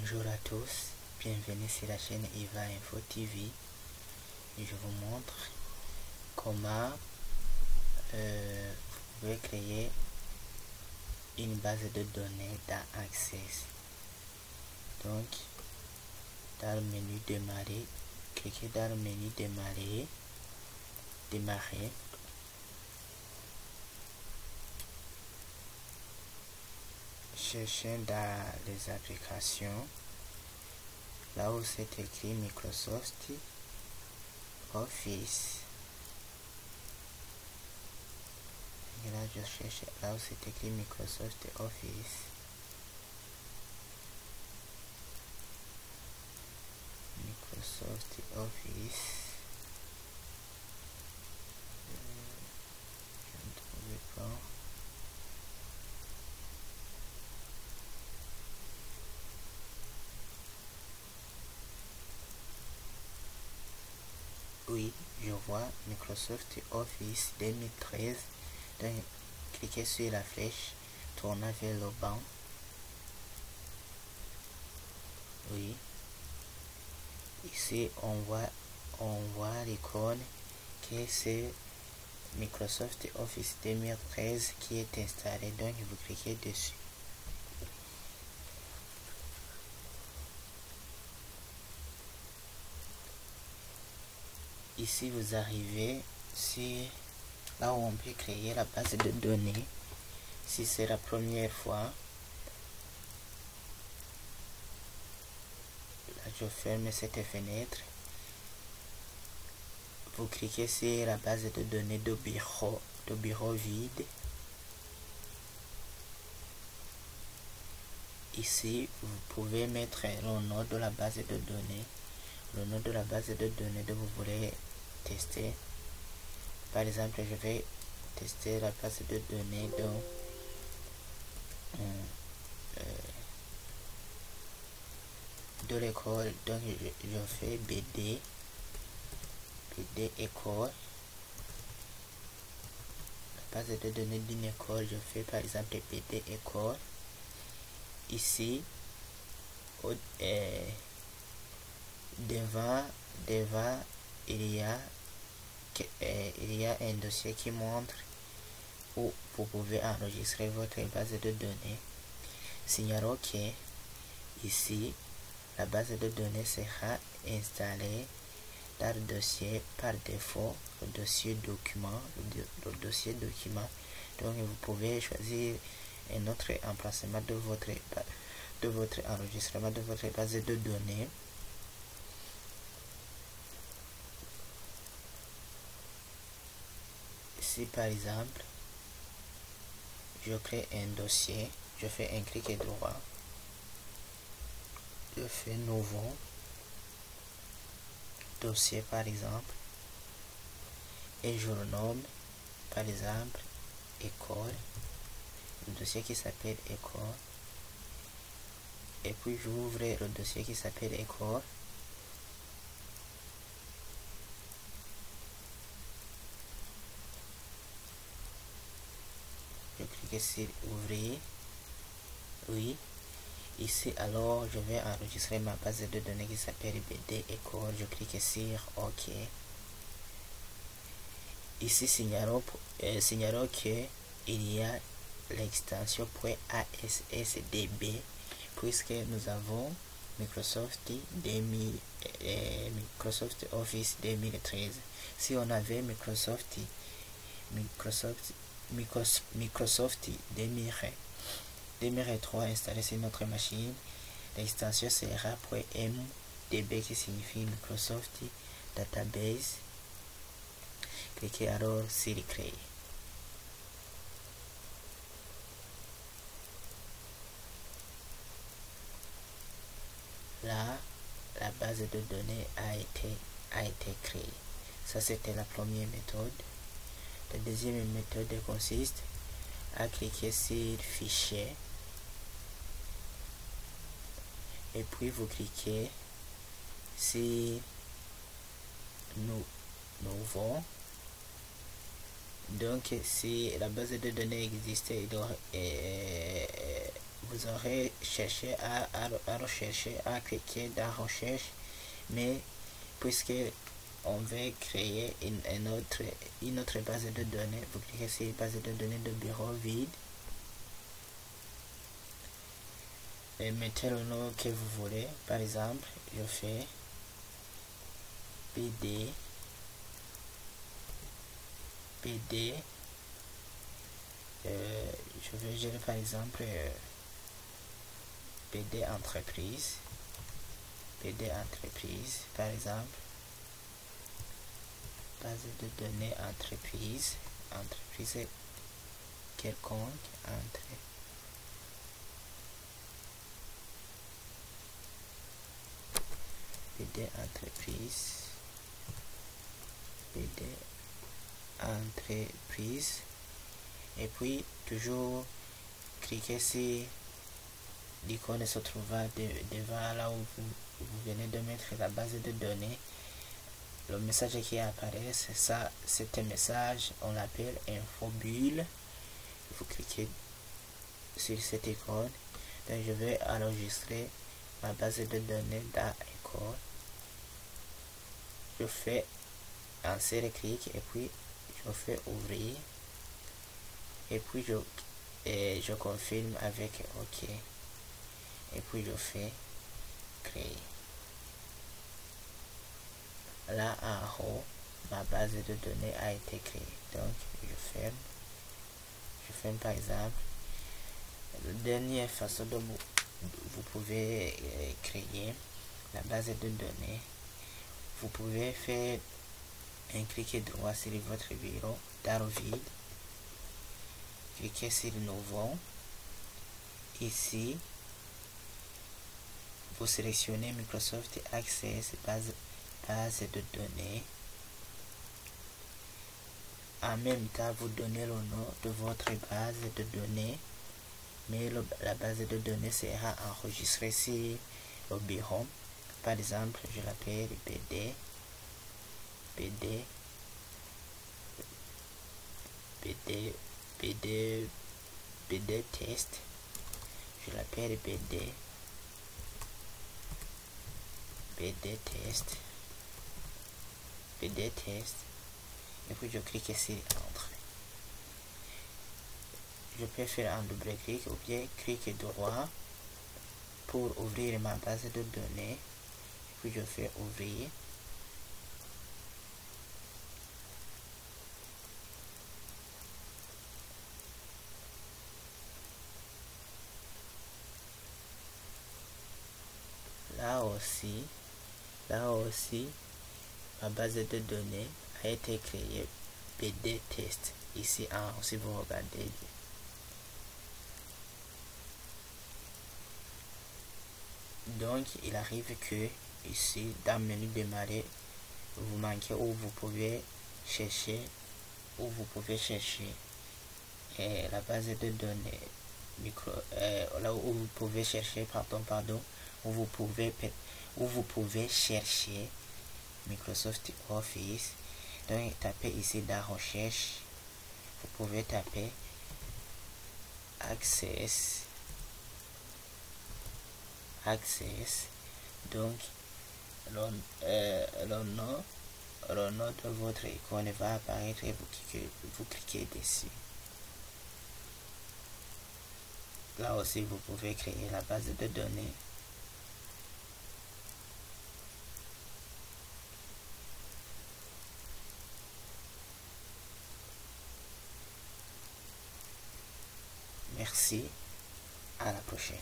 Bonjour à tous, bienvenue sur la chaîne Eva Info TV. Je vous montre comment vous pouvez créer une base de données dans Access. Donc, dans le menu démarrer, cliquez dans le menu démarrer. Cherchez dans les applications, là où c'est écrit Microsoft Office. Et là, je cherche là où c'est écrit Microsoft Office. Microsoft Office. Je ne trouve pas. Oui, je vois Microsoft Office 2013. Donc, cliquez sur la flèche, tournez vers le bas. Oui. Ici, on voit l'icône que c'est Microsoft Office 2013 qui est installé. Donc, vous cliquez dessus. Ici, vous arrivez sur là où on peut créer la base de données. Si c'est la première fois, là je ferme cette fenêtre. Vous cliquez sur la base de données de bureau vide. Ici, vous pouvez mettre le nom de la base de données, le nom de la base de données que vous voulez tester. Par exemple, je vais tester la base de données de l'école. Donc, je fais BD école. La base de données d'une école, je fais par exemple BD école. Ici, devant il y a un dossier qui montre où vous pouvez enregistrer votre base de données. Signalons que ici la base de données sera installée dans le dossier par défaut, le dossier document. Donc vous pouvez choisir un autre emplacement de votre enregistrement de votre base de données. Si par exemple je crée un dossier, je fais un clic droit, je fais nouveau dossier par exemple, et je le nomme par exemple école, le dossier qui s'appelle école, et puis j'ouvre le dossier qui s'appelle école. Je clique sur ouvrir. Oui. Ici alors je vais enregistrer ma base de données qui s'appelle BD école. Je clique sur OK. Ici signalons que il y a l'extension .assdb puisque nous avons Microsoft Office 2013. Si on avait Microsoft 2003 installé sur notre machine, l'extension sera .mdb qui signifie Microsoft Database. Cliquez alors sur créer. Là, la base de données a été créée. Ça, c'était la première méthode. La deuxième méthode consiste à cliquer sur fichier et puis vous cliquez sur nouveau. Donc si la base de données existe, vous vous aurez cherché à rechercher, à cliquer dans recherche, mais puisque on veut créer une autre base de données, vous cliquez sur base de données de bureau vide et mettez le nom que vous voulez. Par exemple, je fais PD je vais gérer par exemple PD entreprise par exemple, base de données entreprise quelconque PD entreprise et puis toujours cliquez sur l'icône se trouvant devant là où vous venez de mettre la base de données. Le message qui apparaît, c'est ça, c'est un message, on l'appelle infobulle. Vous cliquez sur cette icône. Donc je vais enregistrer ma base de données dans école. Je fais un seul clic et puis je fais ouvrir et puis je confirme avec OK et puis je fais créer. Là en haut, ma base de données a été créée. Donc je ferme par exemple. La dernière façon dont vous pouvez créer la base de données, vous pouvez faire un clic droit sur votre bureau dans le vide, cliquez sur nouveau. Ici vous sélectionnez Microsoft Access base de données. En même temps, vous donnez le nom de votre base de données, mais la base de données sera enregistrée sur le bureau. Par exemple, je l'appelle PD test. Je l'appelle PD test et puis je clique sur Entrée. Je peux faire un double clic ou bien clic droit pour ouvrir ma base de données, puis je fais ouvrir. Là aussi ma base de données a été créée, PD test, ici en haut si vous regardez. Donc il arrive que ici dans le menu démarrer vous manquez où vous pouvez chercher la base de données là où vous pouvez chercher où vous pouvez chercher Microsoft Office. Donc tapez ici dans recherche, vous pouvez taper Access. Donc le nom de votre icône va apparaître et vous cliquez dessus. Là aussi vous pouvez créer la base de données. Merci, à la prochaine.